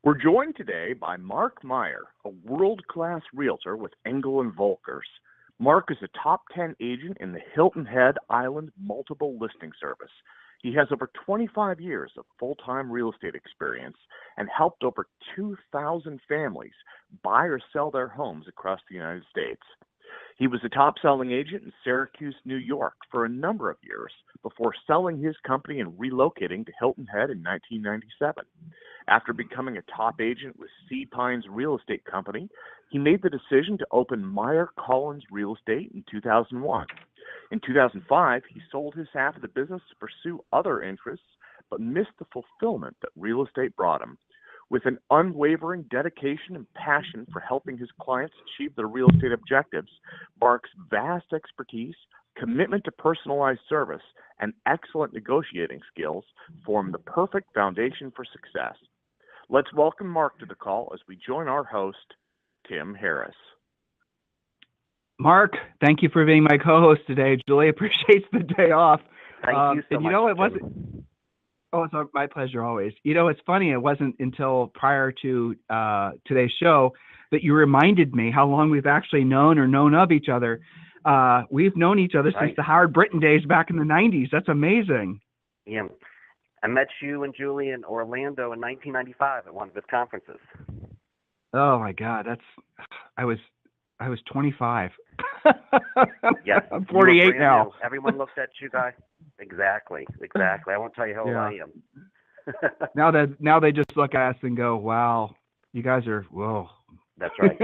We're joined today by Mark Meyer, a world-class realtor with Engel & Volkers. Mark is a top 10 agent in the Hilton Head Island multiple listing service. He has over 25 years of full-time real estate experience and helped over 2,000 families buy or sell their homes across the United States. He was a top-selling agent in Syracuse, New York for a number of years before selling his company and relocating to Hilton Head in 1997. After becoming a top agent with Sea Pines Real Estate Company, he made the decision to open Meyer Collins Real Estate in 2001. In 2005, he sold his half of the business to pursue other interests, but missed the fulfillment that real estate brought him. With an unwavering dedication and passion for helping his clients achieve their real estate objectives, Mark's vast expertise, commitment to personalized service, and excellent negotiating skills form the perfect foundation for success. Let's welcome Mark to the call as we join our host, Tim Harris. Mark, thank you for being my co-host today. Julie appreciates the day off. Thank you so much. You know, it wasn't. Oh, it's my pleasure always. You know, it's funny. It wasn't until prior to today's show that you reminded me how long we've actually known of each other. We've known each other since the Howard Britton days back in the 90s. That's amazing. Yeah. I met you and Julie in Orlando in 1995 at one of his conferences. Oh my God, I was 25. Yes, I'm 48 now. New. Everyone looks at you guys. Exactly. I won't tell you how old I am. Now they just look at us and go, "Wow, you guys are whoa." That's right.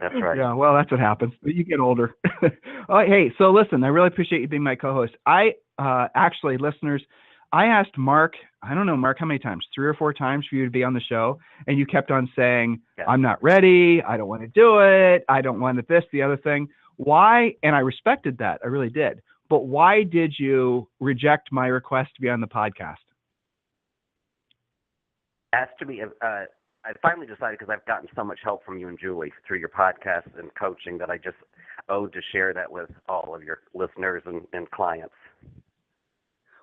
That's right. Yeah, well, that's what happens. You get older. Oh, hey, so listen, I really appreciate you being my co-host. I actually, listeners, I asked Mark, I don't know, Mark, how many times? 3 or 4 times for you to be on the show. And you kept on saying, I'm not ready. I don't want to do it. I don't want this, the other thing. Why? And I respected that. I really did. But why did you reject my request to be on the podcast? As to me, I finally decided, because I've gotten so much help from you and Julie through your podcast and coaching, that I just owed to share that with all of your listeners and clients.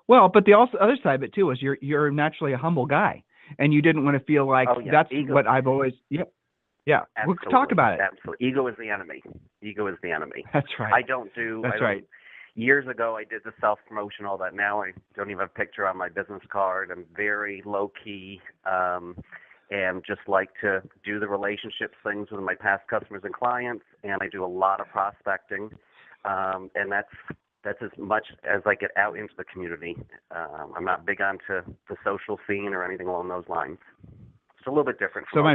Well, but the other side of it too is you're naturally a humble guy, and you didn't want to feel like that's ego. What I've always yeah. We'll talk about it. Absolutely, ego is the enemy. Ego is the enemy. That's right. I don't. Years ago, I did the self-promotion, all that. Now I don't even have a picture on my business card. I'm very low-key and just like to do the relationship things with my past customers and clients, and I do a lot of prospecting, and that's as much as I get out into the community. I'm not big onto the social scene or anything along those lines. It's a little bit different. So my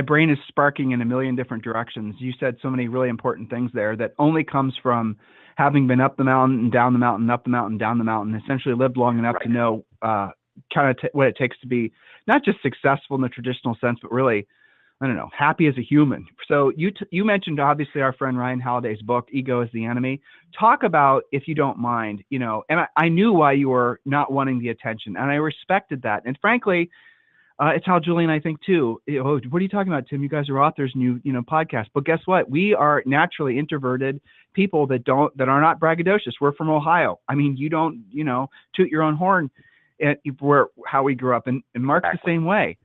brain is sparking in a million different directions. You said so many really important things there that only comes from having been up the mountain and down the mountain, up the mountain, down the mountain, essentially lived long enough to know what it takes to be not just successful in the traditional sense, but really, I don't know, happy as a human. So you mentioned obviously our friend Ryan Holiday's book, Ego is the Enemy. Talk about, if you don't mind, and I knew why you were not wanting the attention, and I respected that. And frankly, it's how Julie and I think too. What are you talking about, Tim? You guys are authors and you podcast. But guess what? We are naturally introverted people that are not braggadocious. We're from Ohio. I mean, you don't, toot your own horn. How we grew up, and Mark's the same way.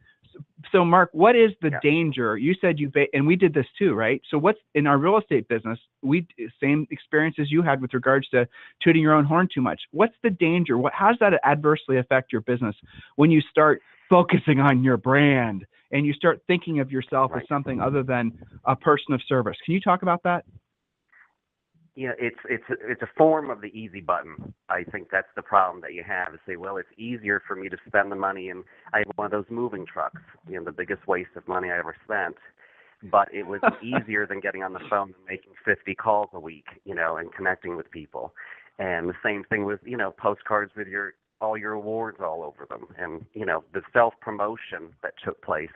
So Mark, what is the danger? You said and we did this too, right? So what's in our real estate business? Same experience as you had with regards to tooting your own horn too much. What's the danger? How does that adversely affect your business when you start focusing on your brand and you start thinking of yourself as something other than a person of service? Can you talk about that? Yeah, it's a form of the easy button. I think that's the problem that you have, is say, well, it's easier for me to spend the money, and I have one of those moving trucks, the biggest waste of money I ever spent. But it was easier than getting on the phone and making 50 calls a week, and connecting with people. And the same thing with, postcards with all your awards all over them, and the self-promotion that took place.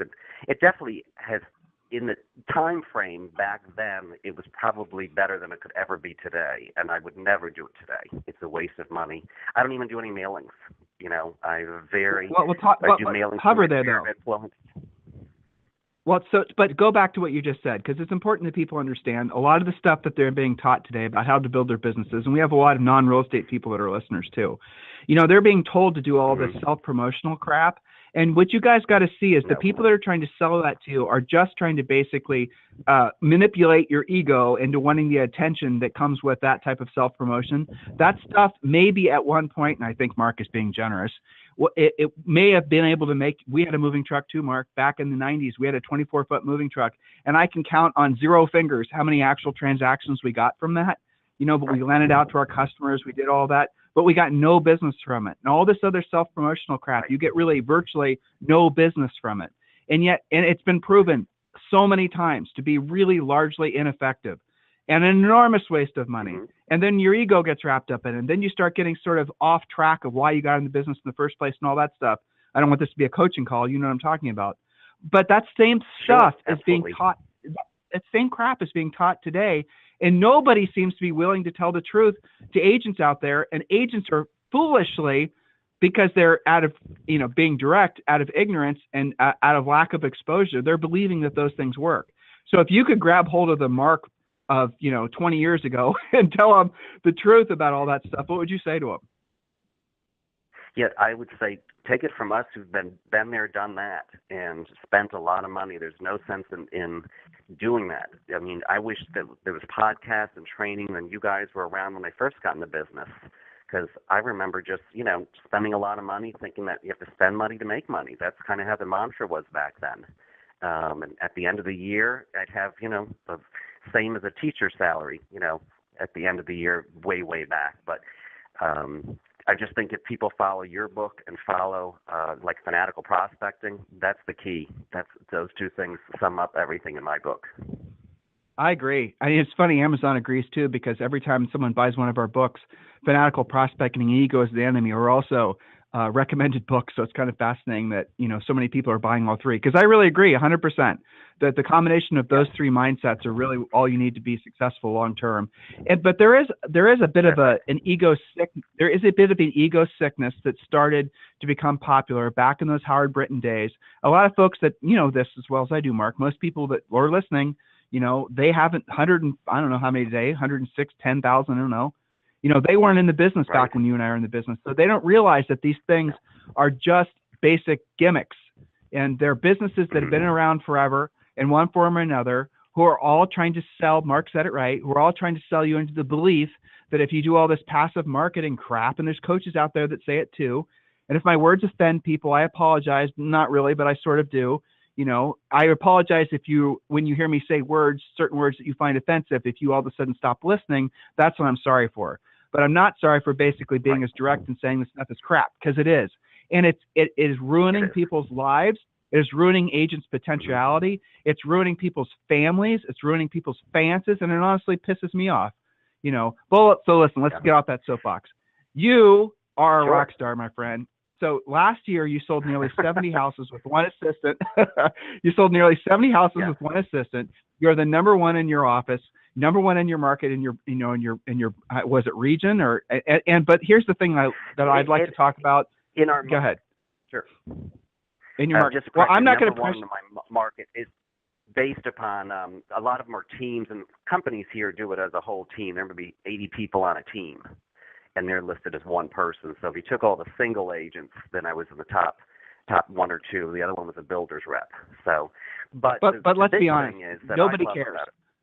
It definitely has. In the time frame back then, it was probably better than it could ever be today, and I would never do it today. It's a waste of money. I don't even do any mailings. I do mailings. Cover there though. Well, but go back to what you just said, because it's important that people understand a lot of the stuff that they're being taught today about how to build their businesses. And we have a lot of non-real estate people that are listeners too. They're being told to do all this self-promotional crap. And what you guys got to see is the No. people that are trying to sell that to you are just trying to basically manipulate your ego into wanting the attention that comes with that type of self-promotion. That stuff maybe at one point, and I think Mark is being generous, it may have been able to make, we had a moving truck too, Mark, back in the 90s. We had a 24-foot moving truck, and I can count on 0 fingers how many actual transactions we got from that. But we lent it out to our customers. We did all that, but we got no business from it. And all this other self-promotional crap, you get really virtually no business from it. And it's been proven so many times to be really largely ineffective and an enormous waste of money. And then your ego gets wrapped up in it. And then you start getting sort of off track of why you got in the business in the first place and all that stuff. I don't want this to be a coaching call. You know what I'm talking about. But that same stuff is being taught. That same crap is being taught today. And nobody seems to be willing to tell the truth to agents out there. And agents are foolishly, because they're out of, being direct, out of ignorance and out of lack of exposure, they're believing that those things work. So if you could grab hold of the Mark of, 20 years ago and tell them the truth about all that stuff, what would you say to them? Yeah, I would say take it from us who've been there, done that, and spent a lot of money. There's no sense in doing that. I mean, I wish that there was podcasts and training and you guys were around when I first got in the business, because I remember just, spending a lot of money thinking that you have to spend money to make money. That's kind of how the mantra was back then. And at the end of the year, I'd have, the same as a teacher's salary, at the end of the year, way, way back. But I just think if people follow your book and follow like fanatical prospecting, that's the key. Those two things sum up everything in my book. I agree. It's funny, Amazon agrees too, because every time someone buys one of our books, Fanatical Prospecting and Ego is the Enemy are also recommended books. So it's kind of fascinating that, so many people are buying all three, because I really agree 100% that the combination of those three mindsets are really all you need to be successful long term. But there is a bit of an ego sickness that started to become popular back in those Howard Brinton days. A lot of folks that this as well as I do, Mark, most people that are listening, they haven't I don't know how many today, 106, 10,000, I don't know. They weren't in the business back when you and I are in the business. So they don't realize that these things are just basic gimmicks, and they're businesses that have been around forever in one form or another, who are all trying to sell, Mark said it right, who are all trying to sell you into the belief that if you do all this passive marketing crap, and there's coaches out there that say it too, and if my words offend people, I apologize, not really, but I sort of do. I apologize when you hear me say certain words that you find offensive, if you all of a sudden stop listening, that's what I'm sorry for. But I'm not sorry for basically being as direct and saying this stuff is crap, because it is. And it is ruining people's lives. It is ruining agents' potentiality. It's ruining people's families. It's ruining people's finances. And it honestly pisses me off. But so listen, let's get off that soapbox. You are a rock star, my friend. So last year you sold nearly 70 houses with one assistant. You sold nearly 70 houses with one assistant. You're the number one in your office, number one in your market, in your was it region or but here's the thing that I'd like to talk about. In our go ahead. Sure. In your market. Well, I'm not going to press. My market is based upon a lot of them are teams, and companies here do it as a whole team. There would be 80 people on a team, and they're listed as one person. So if you took all the single agents, then I was in the top one or two. The other one was a builder's rep. So, but let's be honest, nobody cares.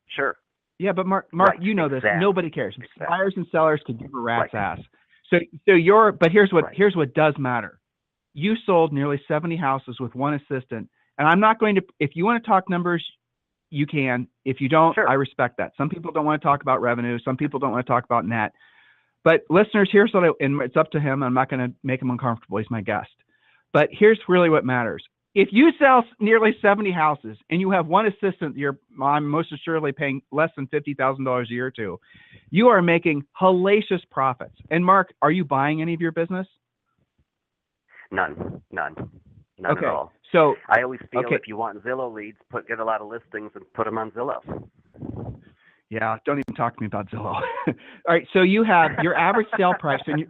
Sure. Yeah, but Mark, right, you know this. Nobody cares. Exactly. Buyers and sellers can give a rat's ass. So but here's what does matter. You sold nearly 70 houses with one assistant, and I'm not going to. If you want to talk numbers, you can. If you don't, I respect that. Some people don't want to talk about revenue. Some people don't want to talk about net. But listeners, here's what and it's up to him. I'm not going to make him uncomfortable. He's my guest. But here's really what matters. If you sell nearly 70 houses and you have one assistant, I'm most assuredly paying less than $50,000 a year to, you are making hellacious profits. And Mark, are you buying any of your business? None okay. at all. So I always feel if you want Zillow leads, get a lot of listings and put them on Zillow. Yeah, don't even talk to me about Zillow. All right, so you have your average sale price, and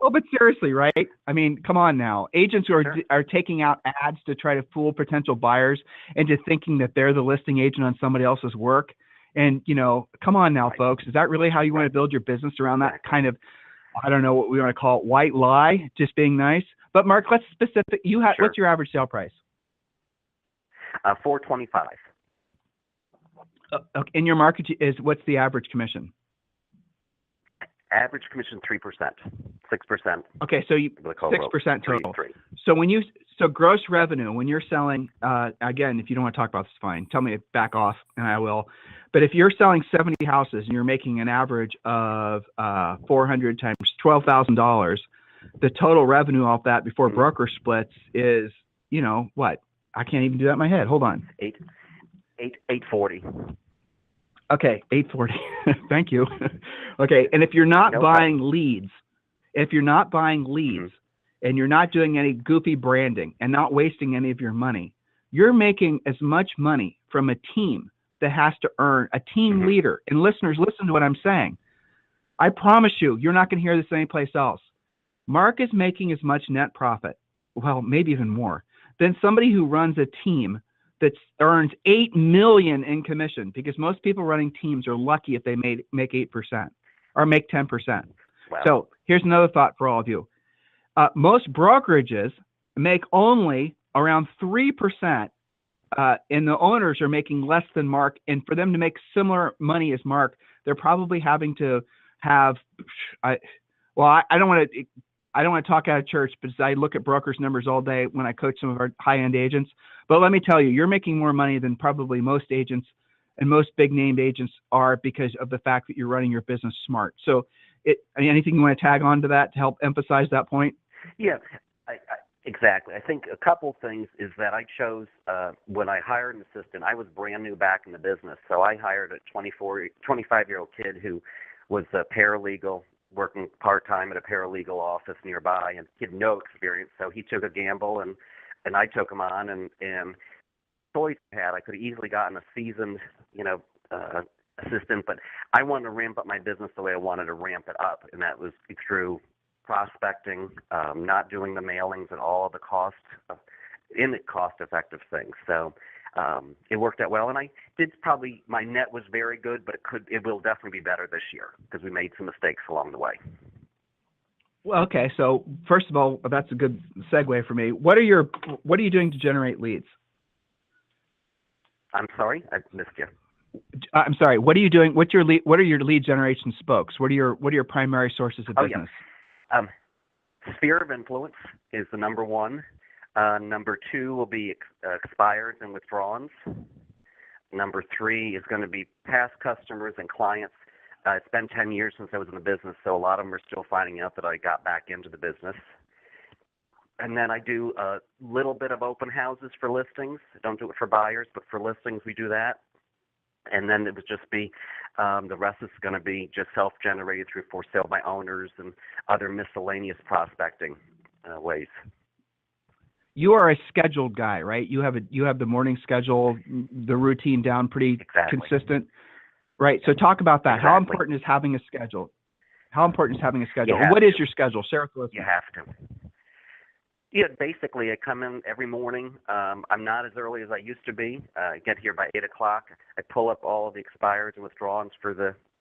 well, but seriously, right? I mean, come on now. Agents who are taking out ads to try to fool potential buyers into thinking that they're the listing agent on somebody else's work. And, come on now, folks. Is that really how you want to build your business around that kind of, I don't know what we want to call it, white lie, just being nice? But Mark, let's specific. Sure. What's your average sale price? $425. Okay. In your market what's the average commission? Average commission 3%, 6%. Okay, so 6% total. 3. So gross revenue when you're selling, again, if you don't want to talk about this, fine. Tell me to back off, and I will. But if you're selling 70 houses and you're making an average of 400 times $12,000, the total revenue off that before broker splits is, what? I can't even do that in my head. Hold on. 840. Okay, 840. Thank you. Okay, and if you're not buying leads, and you're not doing any goofy branding and not wasting any of your money, you're making as much money from a team that has to earn a team leader. And listeners, listen to what I'm saying. I promise you, you're not going to hear this anyplace else. Mark is making as much net profit, well, maybe even more, than somebody who runs a team that earns $8 million in commission, because most people running teams are lucky if they make 8% or make 10%. Wow. So here's another thought for all of you. Most brokerages make only around 3%, and the owners are making less than Mark. And for them to make similar money as Mark, they're probably having to have, I don't want to talk out of church, because I look at brokers' numbers all day when I coach some of our high-end agents. But let me tell you, you're making more money than probably most agents and most big-named agents are, because of the fact that you're running your business smart. So anything you want to tag on to that to help emphasize that point? Yeah, exactly. I think a couple things is that I chose, when I hired an assistant, I was brand new back in the business. So I hired a 25-year-old kid who was a paralegal, working part-time at a paralegal office nearby, and he had no experience. So he took a gamble, and I took him on, and choice I had. I could have easily gotten a seasoned, assistant, but I wanted to ramp up my business the way I wanted to ramp it up, and that was through prospecting, not doing the mailings and all of the cost-effective things. So it worked out well, and I did my net was very good, but it will definitely be better this year because we made some mistakes along the way. Well, okay. So first of all, that's a good segue for me. What are you doing to generate leads? I'm sorry, I missed you. I'm sorry. What are you doing? What are your lead generation spokes? What are your primary sources of business? Yeah. Sphere of influence is the number one. Number two will be expireds and withdrawals. Number three is going to be past customers and clients. It's been 10 years since I was in the business, so a lot of them are still finding out that I got back into the business. And then I do a little bit of open houses for listings. I don't do it for buyers, but for listings we do that. And then it would just be, the rest is going to be just self-generated through for sale by owners and other miscellaneous prospecting ways. You are a scheduled guy, right? You have the morning schedule, the routine down pretty consistent, right? So talk about that. Exactly. How important is having a schedule? And what is your schedule? Share with us. You have to. Yeah, basically, I come in every morning. I'm not as early as I used to be. I get here by 8 o'clock. I pull up all of the expires and withdrawals for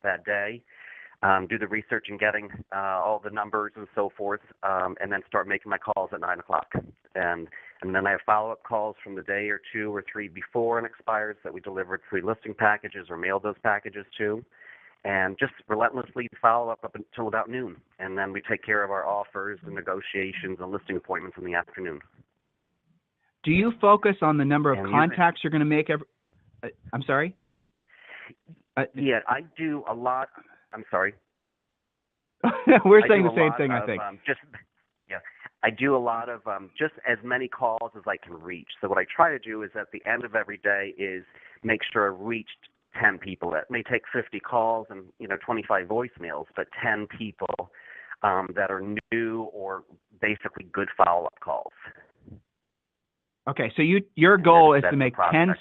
that day, do the research and getting all the numbers and so forth, and then start making my calls at 9 o'clock. And then I have follow-up calls from the day or two or three before an expires that we delivered free listing packages or mailed those packages to. And just relentlessly follow up until about noon. And then we take care of our offers and negotiations and listing appointments in the afternoon. Do you focus on the number of contacts you're going to make every... I'm sorry? Yeah, I do a lot... I'm sorry. We're saying the same thing, I think. I do a lot of just as many calls as I can reach. So what I try to do is at the end of every day is make sure I reached 10 people. It may take 50 calls and 25 voicemails, but 10 people that are new or basically good follow-up calls. Okay, so your goal is to make 10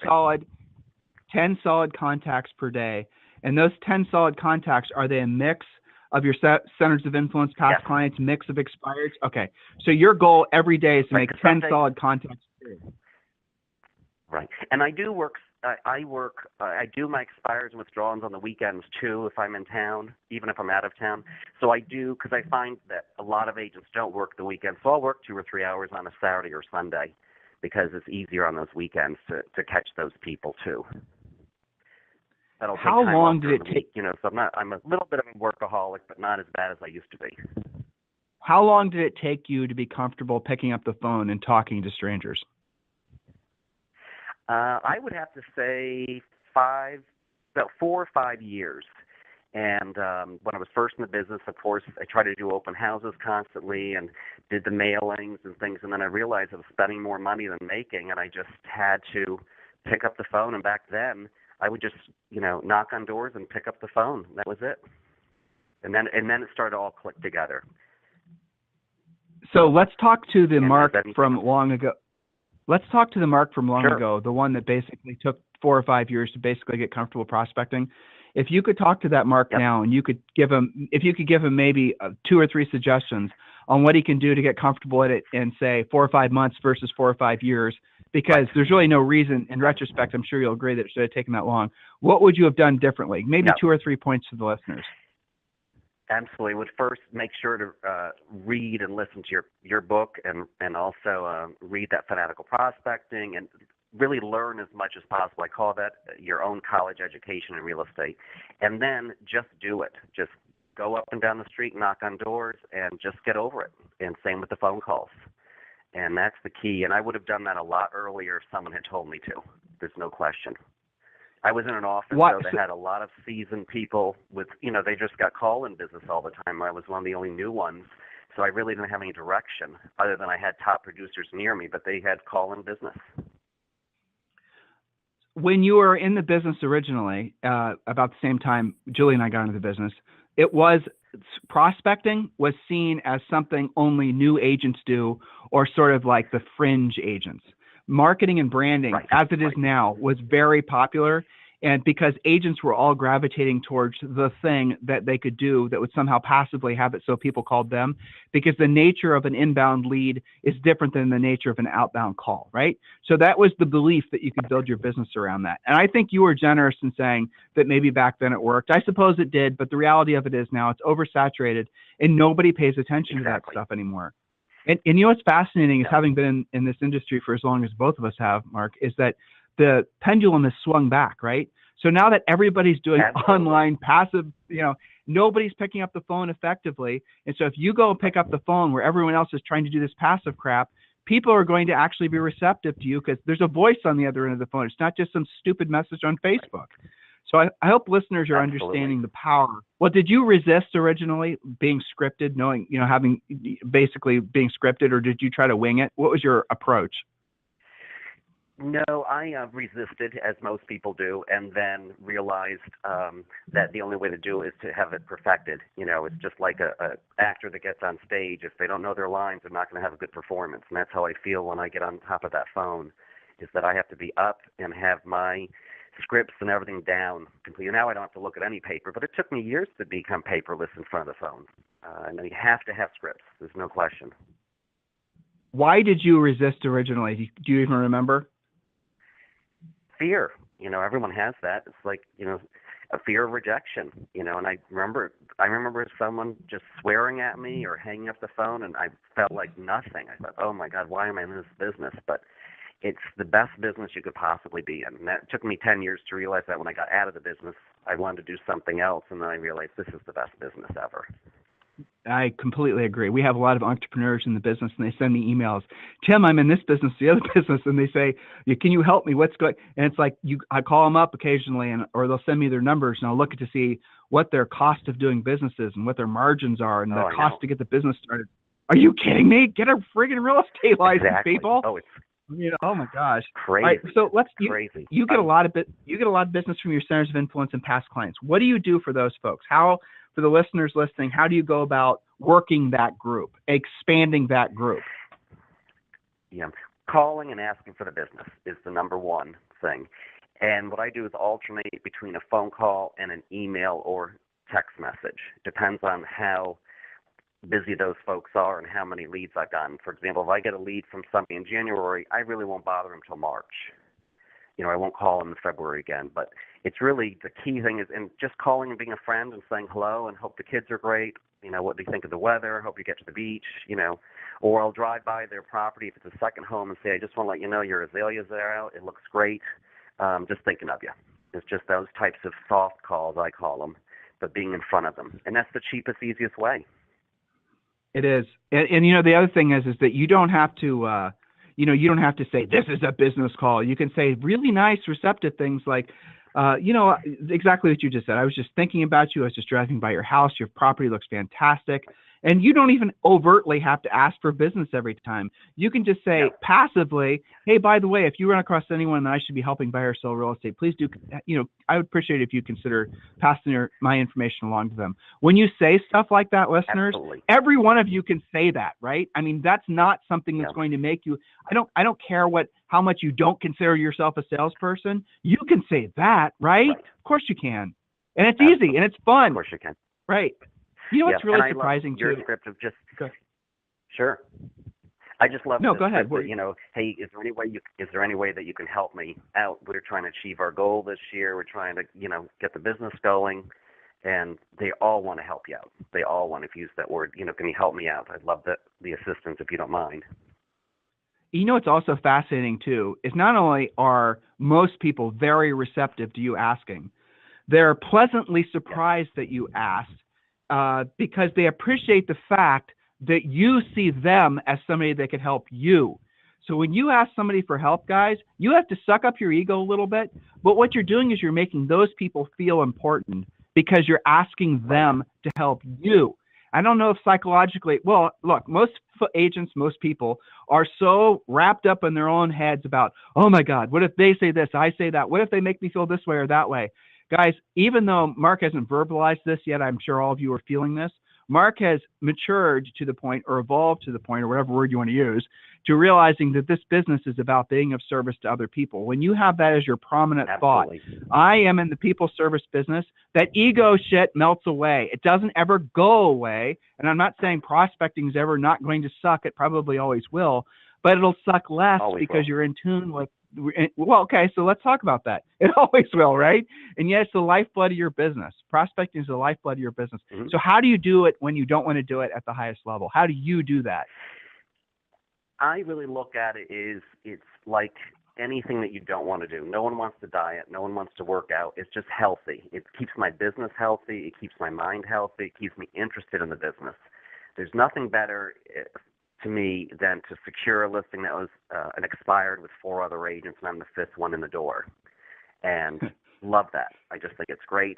solid contacts per day, and those 10 solid contacts, are they a mix of your centers of influence, past clients, mix of expireds? Okay, so your goal every day is to make 10 solid contacts per day. Right, and I do work I work. I do my expires and withdrawals on the weekends too, if I'm in town, even if I'm out of town. So I do, because I find that a lot of agents don't work the weekends. So I'll work 2 or 3 hours on a Saturday or Sunday, because it's easier on those weekends to catch those people too. That'll take How time long off did during it the week, you know. So I'm a little bit of a workaholic, but not as bad as I used to be. How long did it take you to be comfortable picking up the phone and talking to strangers? I would have to say about 4 or 5 years. And when I was first in the business, of course, I tried to do open houses constantly and did the mailings and things. And then I realized I was spending more money than making, and I just had to pick up the phone. And back then, I would just, knock on doors and pick up the phone. That was it. And then it started to all click together. So let's talk to the Mark from else? long ago. Let's talk to the Mark from long Sure. ago, the one that basically took 4 or 5 years to basically get comfortable prospecting. If you could talk to that Mark Yep. now, and if you could give him maybe 2 or 3 suggestions on what he can do to get comfortable at it in, say, 4 or 5 months versus 4 or 5 years, because there's really no reason, in retrospect, I'm sure you'll agree that it should have taken that long. What would you have done differently? Maybe No. 2 or 3 points to the listeners. Absolutely. Would first make sure to read and listen to your book, and also read that Fanatical Prospecting, and really learn as much as possible. I call that your own college education in real estate. And then just do it. Just go up and down the street, knock on doors, and just get over it. And same with the phone calls. And that's the key. And I would have done that a lot earlier if someone had told me to. There's no question. I was in an office, that had a lot of seasoned people with, they just got call-in business all the time. I was one of the only new ones. So I really didn't have any direction other than I had top producers near me, but they had call-in business. When you were in the business originally, about the same time Julie and I got into the business, prospecting was seen as something only new agents do, or sort of like the fringe agents. Marketing and branding, as it is now, was very popular. And because agents were all gravitating towards the thing that they could do that would somehow passively have it so people called them, because the nature of an inbound lead is different than the nature of an outbound call, right? So that was the belief that you could build your business around that. And I think you were generous in saying that maybe back then it worked. I suppose it did, but the reality of it is now it's oversaturated and nobody pays attention to that stuff anymore. And what's fascinating is, having been in this industry for as long as both of us have, Mark, is that the pendulum has swung back, right? So now that everybody's doing online passive, nobody's picking up the phone effectively. And so if you go and pick up the phone where everyone else is trying to do this passive crap, people are going to actually be receptive to you because there's a voice on the other end of the phone. It's not just some stupid message on Facebook. So I hope listeners are understanding the power. Well, did you resist originally being scripted, knowing, having basically being scripted, or did you try to wing it? What was your approach? No, I resisted, as most people do, and then realized that the only way to do it is to have it perfected. It's just like a actor that gets on stage. If they don't know their lines, they're not going to have a good performance. And that's how I feel when I get on top of that phone, is that I have to be up and have my scripts and everything down completely. Now I don't have to look at any paper, but it took me years to become paperless in front of the phone. And you have to have scripts. There's no question. Why did you resist originally? Do you even remember? Fear. Everyone has that. It's like, a fear of rejection, and I remember someone just swearing at me or hanging up the phone, and I felt like nothing. I thought, oh my God, why am I in this business? But it's the best business you could possibly be in. And that took me 10 years to realize that. When I got out of the business, I wanted to do something else, and then I realized this is the best business ever. I completely agree. We have a lot of entrepreneurs in the business, and they send me emails. Tim, I'm in this business, the other business, and they say, "Can you help me? What's going?" And it's like I call them up occasionally, or they'll send me their numbers, and I'll look to see what their cost of doing business is and what their margins are, and the cost to get the business started. Are you kidding me? Get a friggin' real estate license, people! Oh, it's oh my gosh, crazy. Right, so crazy. You get a lot of business from your centers of influence and past clients. What do you do for those folks? For the listeners listening, how do you go about working that group, expanding that group? Yeah, calling and asking for the business is the number one thing. And what I do is alternate between a phone call and an email or text message. Depends on how busy those folks are and how many leads I've gotten. For example, if I get a lead from somebody in January, I really won't bother them until March. I won't call them in February again. But it's really the key thing is, and just calling and being a friend and saying hello and hope the kids are great. What do you think of the weather? Hope you get to the beach. Or I'll drive by their property if it's a second home and say, I just want to let you know your azaleas are out. It looks great. Just thinking of you. It's just those types of soft calls, I call them, but being in front of them. And that's the cheapest, easiest way. It is. And the other thing is that you don't have to, you don't have to say, this is a business call. You can say really nice, receptive things like, exactly what you just said. I was just thinking about you. I was just driving by your house. Your property looks fantastic. And you don't even overtly have to ask for business every time. You can just say passively, hey, by the way, if you run across anyone that I should be helping buy or sell real estate, please do, I would appreciate it if you consider passing my information along to them. When you say stuff like that, listeners, Absolutely. every one of you can say that, right? I mean, that's not something that's going to make you, I don't care how much you don't consider yourself a salesperson. You can say that, right? Of course you can. And it's easy and it's fun. Of course you can. Right. What's really surprising your too? Script of just sure. I just love. No, go ahead. Hey, is there any way that you can help me out? We're trying to achieve our goal this year. We're trying to, get the business going, and they all want to help you out. They all want to use that word. Can you help me out? I'd love the assistance if you don't mind. What's also fascinating too is not only are most people very receptive to you asking, they're pleasantly surprised that you asked. Because they appreciate the fact that you see them as somebody that could help you. So when you ask somebody for help, guys, you have to suck up your ego a little bit. But what you're doing is you're making those people feel important because you're asking them to help you. I don't know if psychologically, well, look, most agents, most people are so wrapped up in their own heads about, oh my God, what if they say this, I say that? What if they make me feel this way or that way? Guys, even though Mark hasn't verbalized this yet, I'm sure all of you are feeling this. Mark has matured to the point, or evolved to the point, or whatever word you want to use, to realizing that this business is about being of service to other people. When you have that as your prominent thought, I am in the people service business, that ego shit melts away. It doesn't ever go away. And I'm not saying prospecting is ever not going to suck. It probably always will, but it'll suck less because you're in tune with. Well, okay, so let's talk about that. It always will, right? And yet it's the lifeblood of your business. Prospecting is the lifeblood of your business. Mm-hmm. So how do you do it when you don't want to do it at the highest level? How do you do that? I really look at it it's like anything that you don't want to do. No one wants to diet. No one wants to work out. It's just healthy. It keeps my business healthy. It keeps my mind healthy. It keeps me interested in the business. There's nothing better to me than to secure a listing that was an expired with 4 other agents, and I'm the 5th one in the door. And love that. I just think it's great.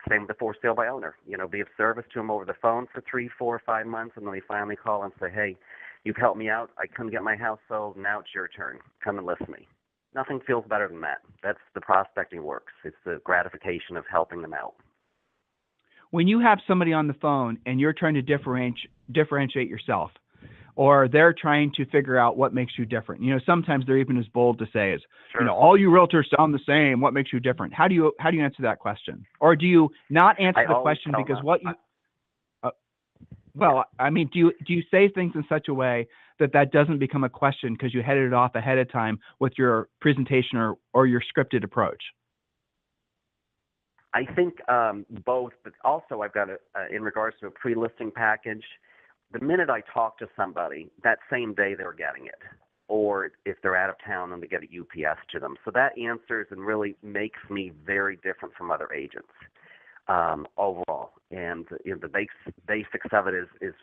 Same with the for sale by owner. Be of service to them over the phone for 3, 4, 5 months, and then they finally call and say, hey, you've helped me out. I couldn't get my house sold. Now it's your turn. Come and list me. Nothing feels better than that. That's the prospecting works. It's the gratification of helping them out. When you have somebody on the phone and you're trying to differentiate yourself, or they're trying to figure out what makes you different. Sometimes they're even as bold to say as, all you realtors sound the same. What makes you different? How do you answer that question? Or do you not answer the question because what you, do you say things in such a way that doesn't become a question because you headed it off ahead of time with your presentation or your scripted approach? I think both, but also I've got in regards to a pre-listing package, the minute I talk to somebody, that same day they're getting it. Or if they're out of town, then they get a UPS to them. So that answers and really makes me very different from other agents overall. And the basics of it is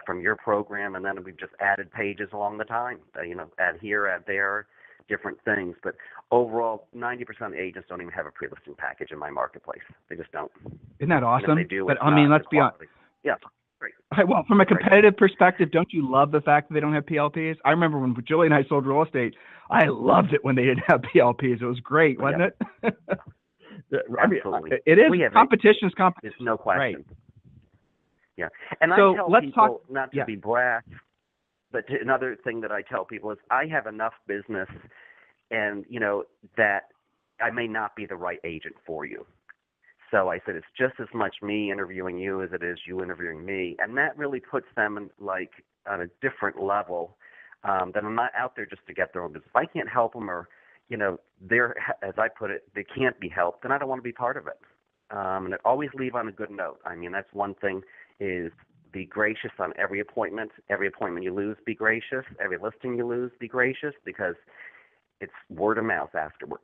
from your program, and then we've just added pages along the time. Add here, add there, different things. But overall, 90% of agents don't even have a pre-listing package in my marketplace. They just don't. Isn't that awesome? And if they do, but let's be honest. Yeah. Right. Well, from a competitive perspective, don't you love the fact that they don't have PLPs? I remember when Julie and I sold real estate, I loved it when they didn't have PLPs. It was great, wasn't it? Absolutely. It is. Competition is competition. There's no question. Right. Yeah. And so I tell people, not to be brash, but another thing that I tell people is I have enough business and, that I may not be the right agent for you. So I said, it's just as much me interviewing you as it is you interviewing me. And that really puts them on a different level that I'm not out there just to get their own business. If I can't help them or, they're, as I put it, they can't be helped, and I don't want to be part of it. And always leave on a good note. I mean, that's one thing, is be gracious on every appointment. Every appointment you lose, be gracious. Every listing you lose, be gracious, because it's word of mouth afterwards.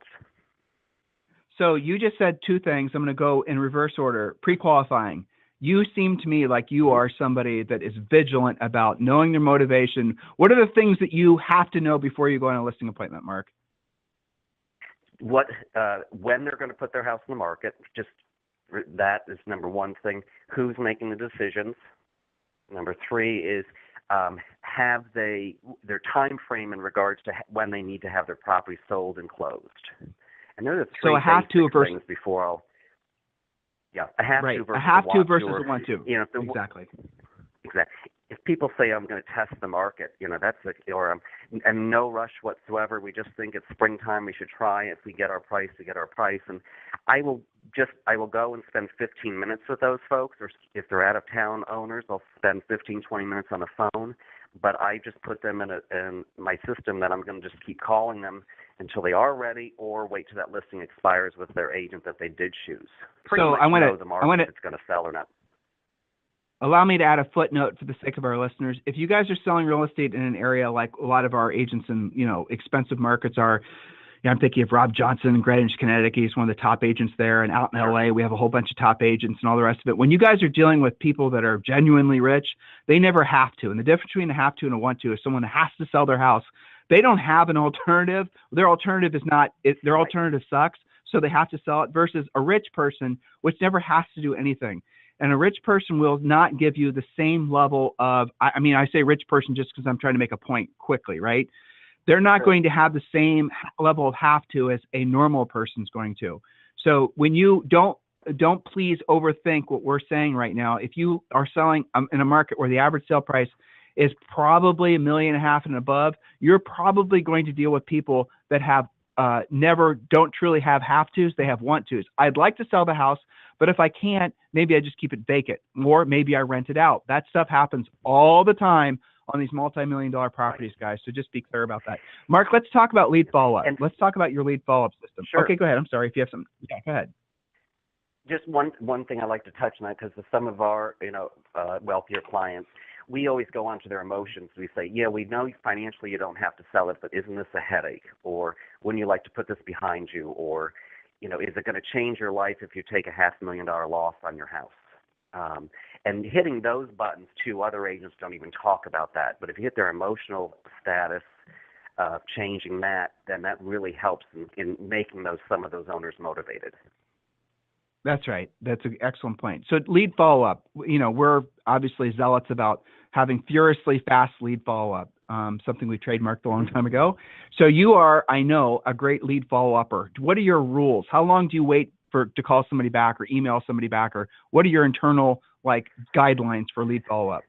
So you just said two things. I'm going to go in reverse order. Pre-qualifying. You seem to me like you are somebody that is vigilant about knowing their motivation. What are the things that you have to know before you go on a listing appointment, Mark? When they're going to put their house on the market, just that is number one thing. Who's making the decisions? Number three is have their time frame in regards to when they need to have their property sold and closed. And those are three things before I'll. Yeah, a have to versus a have to versus a a want to. Exactly. If people say I'm going to test the market, and no rush whatsoever. We just think it's springtime. We should try. If we get our price, we get our price. And I will go and spend 15 minutes with those folks, or if they're out of town owners, I'll spend 15, 20 minutes on the phone. But I just put them in my system that I'm going to just keep calling them until they are ready, or wait till that listing expires with their agent that they did choose. Pretty much know the market if it's going to sell or not. Allow me to add a footnote for the sake of our listeners. If you guys are selling real estate in an area like a lot of our agents in, expensive markets are, I'm thinking of Rob Johnson in Greenwich, Connecticut. He's one of the top agents there. And out in LA, we have a whole bunch of top agents and all the rest of it. When you guys are dealing with people that are genuinely rich, they never have to. And the difference between a have to and a want to is someone that has to sell their house. They don't have an alternative. Their alternative their alternative sucks. So they have to sell it, versus a rich person, which never has to do anything. And a rich person will not give you the same level of, I say rich person just because I'm trying to make a point quickly, right? They're not going to have the same level of have to as a normal person's going to. So when you don't please overthink what we're saying right now. If you are selling in a market where the average sale price is probably $1.5 million and above, you're probably going to deal with people that have don't truly have have tos, they have want tos. I'd like to sell the house, but if I can't, maybe I just keep it vacant, or maybe I rent it out. That stuff happens all the time on these multi-million-dollar properties, guys. So just be clear about that. Mark, let's talk about lead follow-up. Let's talk about your lead follow-up system. Sure. Okay, go ahead. I'm sorry if you have some. Yeah, go ahead. Just one thing I like to touch on, because some of our wealthier clients, we always go on to their emotions. We say, yeah, we know financially you don't have to sell it, but isn't this a headache? Or wouldn't you like to put this behind you? Or, is it going to change your life if you take a $500,000 loss on your house? And hitting those buttons too, other agents don't even talk about that. But if you hit their emotional status, changing that, then that really helps in making some of those owners motivated. That's right. That's an excellent point. So lead follow-up, we're obviously zealots about having furiously fast lead follow-up, something we trademarked a long time ago. So you are, I know, a great lead follow-upper. What are your rules? How long do you wait to call somebody back or email somebody back? Or what are your internal guidelines for lead follow-up?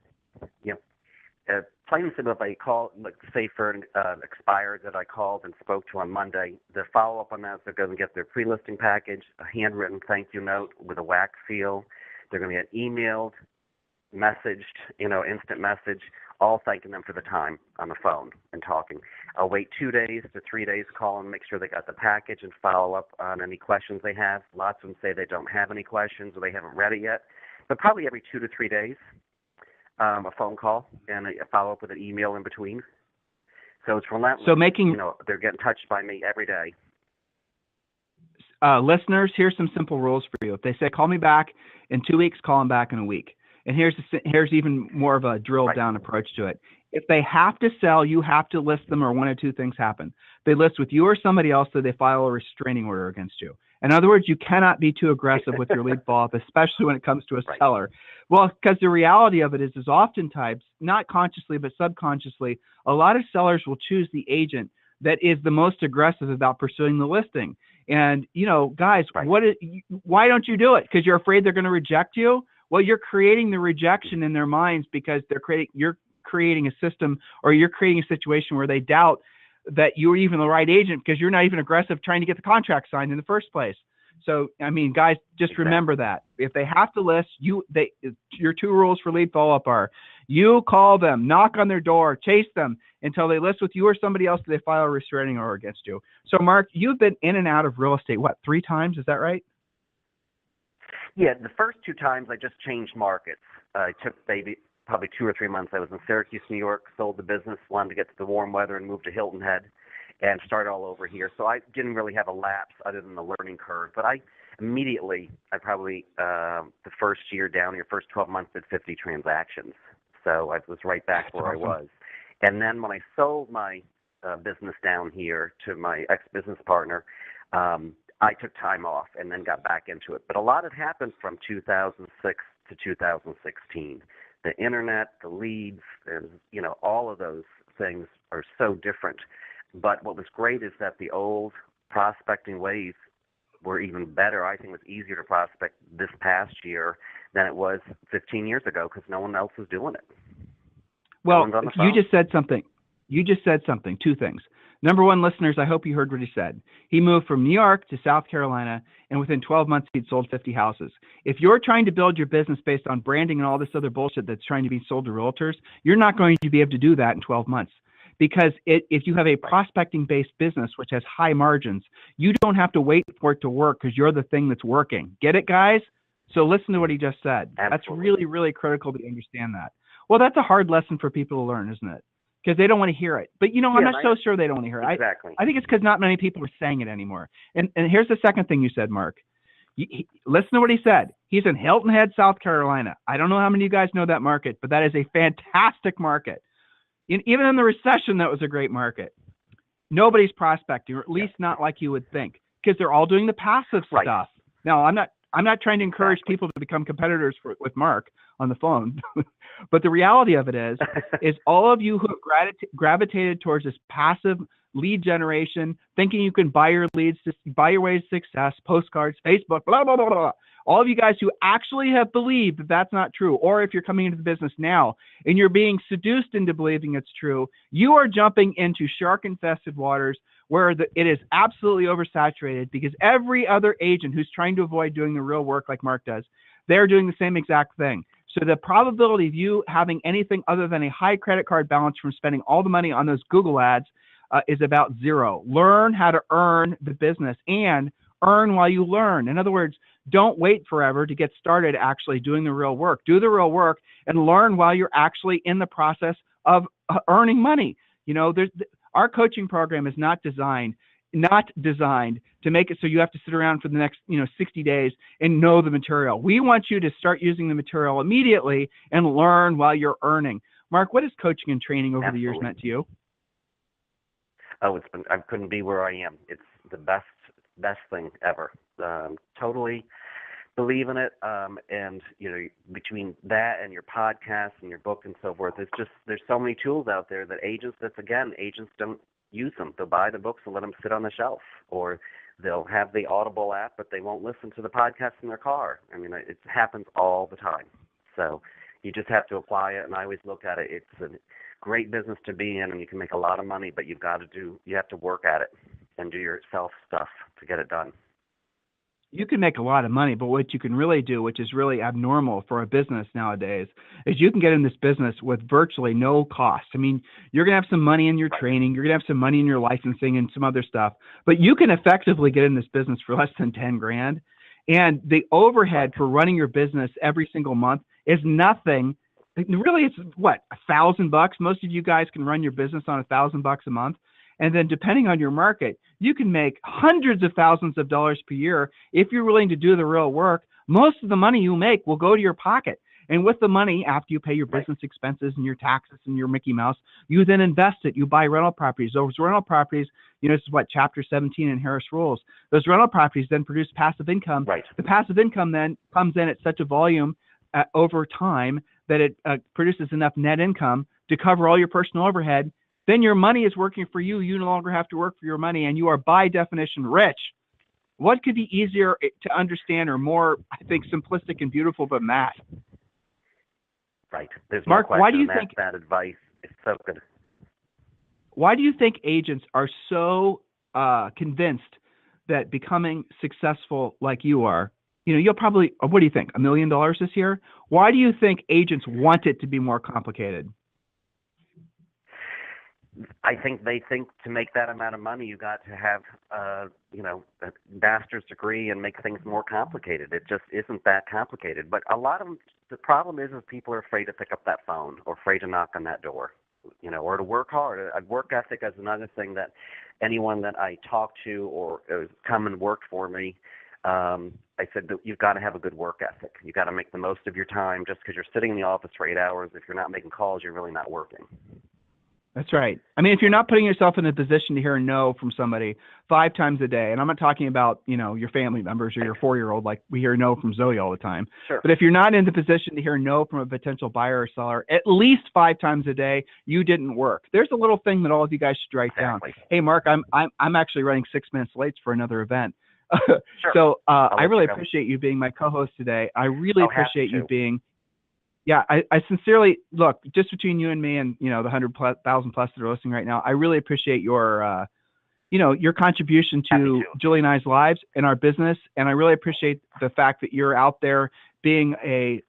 Yep. Plain and simple, if I call, say for an expired that I called and spoke to on Monday, the follow-up on that is they're going to get their pre-listing package, a handwritten thank you note with a wax seal. They're going to get emailed, messaged, instant message, all thanking them for the time on the phone and talking. I'll wait 2 days to 3 days, call and make sure they got the package and follow up on any questions they have. Lots of them say they don't have any questions or they haven't read it yet. But probably every 2 to 3 days, a phone call and a follow-up with an email in between. So it's relentless. So they're getting touched by me every day. Listeners, here's some simple rules for you. If they say, call me back in 2 weeks, call them back in a week. And here's even more of a drilled down approach to it. If they have to sell, you have to list them, or one of two things happen. They list with you or somebody else, so they file a restraining order against you. In other words, you cannot be too aggressive with your lead follow-up, especially when it comes to a seller. Well, because the reality of it is oftentimes, not consciously but subconsciously, a lot of sellers will choose the agent that is the most aggressive about pursuing the listing. And, guys, why don't you do it? Because you're afraid they're going to reject you? Well, you're creating the rejection in their minds because you're creating a system, or you're creating a situation where they doubt that you're even the right agent because you're not even aggressive trying to get the contract signed in the first place. So, I mean, guys, just Exactly. remember that. If they have to list, your 2 rules for lead follow-up are you call them, knock on their door, chase them until they list with you or somebody else, they file a restraining order against you. So, Mark, you've been in and out of real estate, what, 3 times? Is that right? Yeah, the first 2 times I just changed markets. I took probably 2 or 3 months. I was in Syracuse, New York, sold the business, wanted to get to the warm weather and moved to Hilton Head and start all over here. So I didn't really have a lapse other than the learning curve. But I probably the first year down here, first 12 months, did 50 transactions. So I was right back where I was. And then when I sold my business down here to my ex-business partner, I took time off and then got back into it. But a lot had happened from 2006 to 2016. The internet, the leads, and all of those things are so different. But what was great is that the old prospecting ways were even better. I think it was easier to prospect this past year than it was 15 years ago because no one else was doing it. Well, you just said something. 2 things. Number one, listeners, I hope you heard what he said. He moved from New York to South Carolina, and within 12 months, he'd sold 50 houses. If you're trying to build your business based on branding and all this other bullshit that's trying to be sold to realtors, you're not going to be able to do that in 12 months. Because if you have a prospecting-based business, which has high margins, you don't have to wait for it to work because you're the thing that's working. Get it, guys? So listen to what he just said. Absolutely. That's really, really critical to understand that. Well, that's a hard lesson for people to learn, isn't it? Because they don't want to hear it. But, I'm not so sure they don't want to hear it. Exactly. I think it's because not many people are saying it anymore. And here's the second thing you said, Mark. Listen to what he said. He's in Hilton Head, South Carolina. I don't know how many of you guys know that market, but that is a fantastic market. Even in the recession, that was a great market. Nobody's prospecting, or at least not like you would think, because they're all doing the passive stuff. Now, I'm not trying to encourage people to become competitors with Mark on the phone, but the reality of it is all of you who have gravitated towards this passive lead generation, thinking you can buy your leads, buy your way to success, postcards, Facebook, blah, blah, blah, blah. All of you guys who actually have believed that that's not true, or if you're coming into the business now and you're being seduced into believing it's true, you are jumping into shark-infested waters where it is absolutely oversaturated because every other agent who's trying to avoid doing the real work like Mark does, they're doing the same exact thing. So the probability of you having anything other than a high credit card balance from spending all the money on those Google ads is about 0. Learn how to earn the business and earn while you learn. In other words, don't wait forever to get started actually doing the real work. Do the real work and learn while you're actually in the process of earning money. Our coaching program is not designed to make it so you have to sit around for the next 60 days and know the material. We want you to start using the material immediately and learn while you're earning. Mark, what has coaching and training over the years meant to you? Oh, I couldn't be where I am. It's the best thing ever. Totally believe in it. And between that and your podcast and your book and so forth, there's so many tools out there that agents don't use them. They'll buy the books and let them sit on the shelf, or they'll have the Audible app, but they won't listen to the podcast in their car. I mean, it happens all the time. So you just have to apply it. And I always look at it. It's a great business to be in, and you can make a lot of money, but you have to work at it and do your self stuff to get it done. You can make a lot of money, but what you can really do, which is really abnormal for a business nowadays, is you can get in this business with virtually no cost. I mean, you're going to have some money in your training, you're going to have some money in your licensing and some other stuff, but you can effectively get in this business for less than 10 grand. And the overhead for running your business every single month is nothing. Really, it's what, $1,000? Most of you guys can run your business on $1,000 a month. And then depending on your market, you can make hundreds of thousands of dollars per year if you're willing to do the real work. Most of the money you make will go to your pocket. And with the money, after you pay your business expenses and your taxes and your Mickey Mouse, you then invest it. You buy rental properties. Those rental properties, this is what Chapter 17 in Harris Rules. Those rental properties then produce passive income. Right. The passive income then comes in at such a volume over time that it produces enough net income to cover all your personal overhead. Then your money is working for you. You no longer have to work for your money, and you are by definition rich. What could be easier to understand or more, I think, simplistic and beautiful than that? Right. There's Mark, no why do you question think that advice is so good? Why do you think agents are so convinced that becoming successful like you are, you'll probably, what do you think, $1 million this year? Why do you think agents want it to be more complicated? I think they think to make that amount of money, you got to have, a master's degree and make things more complicated. It just isn't that complicated. But a lot of them, the problem is people are afraid to pick up that phone or afraid to knock on that door, or to work hard. A work ethic is another thing that anyone that I talk to or come and work for me, I said that you've got to have a good work ethic. You've got to make the most of your time. Just because you're sitting in the office for 8 hours, if you're not making calls, you're really not working. That's right. I mean, if you're not putting yourself in a position to hear no from somebody 5 times a day, and I'm not talking about, your family members or your 4-year-old, like we hear no from Zoe all the time. Sure. But if you're not in the position to hear no from a potential buyer or seller at least 5 times a day, you didn't work. There's a little thing that all of you guys should write down. Hey, Mark, I'm actually running 6 minutes late for another event. Sure. So I really appreciate you being my co-host today. I really appreciate you being. Yeah, I sincerely, look, just between you and me and, the 100,000 plus that are listening right now, I really appreciate your, your contribution to Julie and I's lives and our business. And I really appreciate the fact that you're out there being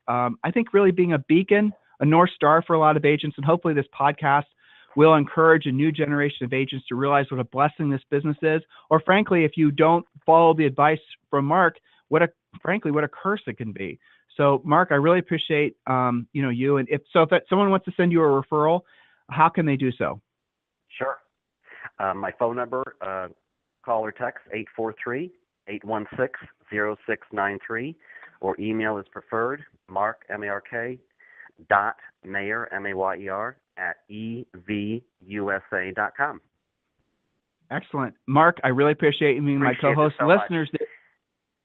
I think really being a beacon, a North Star for a lot of agents. And hopefully this podcast will encourage a new generation of agents to realize what a blessing this business is. Or frankly, if you don't follow the advice from Mark, what a curse it can be. So, Mark, I really appreciate, you. And if someone wants to send you a referral, how can they do so? Sure. My phone number, call or text 843-816-0693, or email is preferred, Mark, M-A-R-K, .mayer, M-A-Y-E-R, @evusa.com. Excellent. Mark, I really appreciate you being my co-host. Listeners,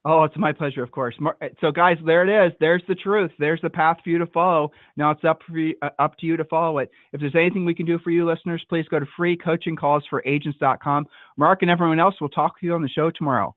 oh, it's my pleasure, of course. So, guys, there it is. There's the truth. There's the path for you to follow. Now it's up to you to follow it. If there's anything we can do for you, listeners, please go to freecoachingcallsforagents.com. Mark and everyone else, we'll talk to you on the show tomorrow.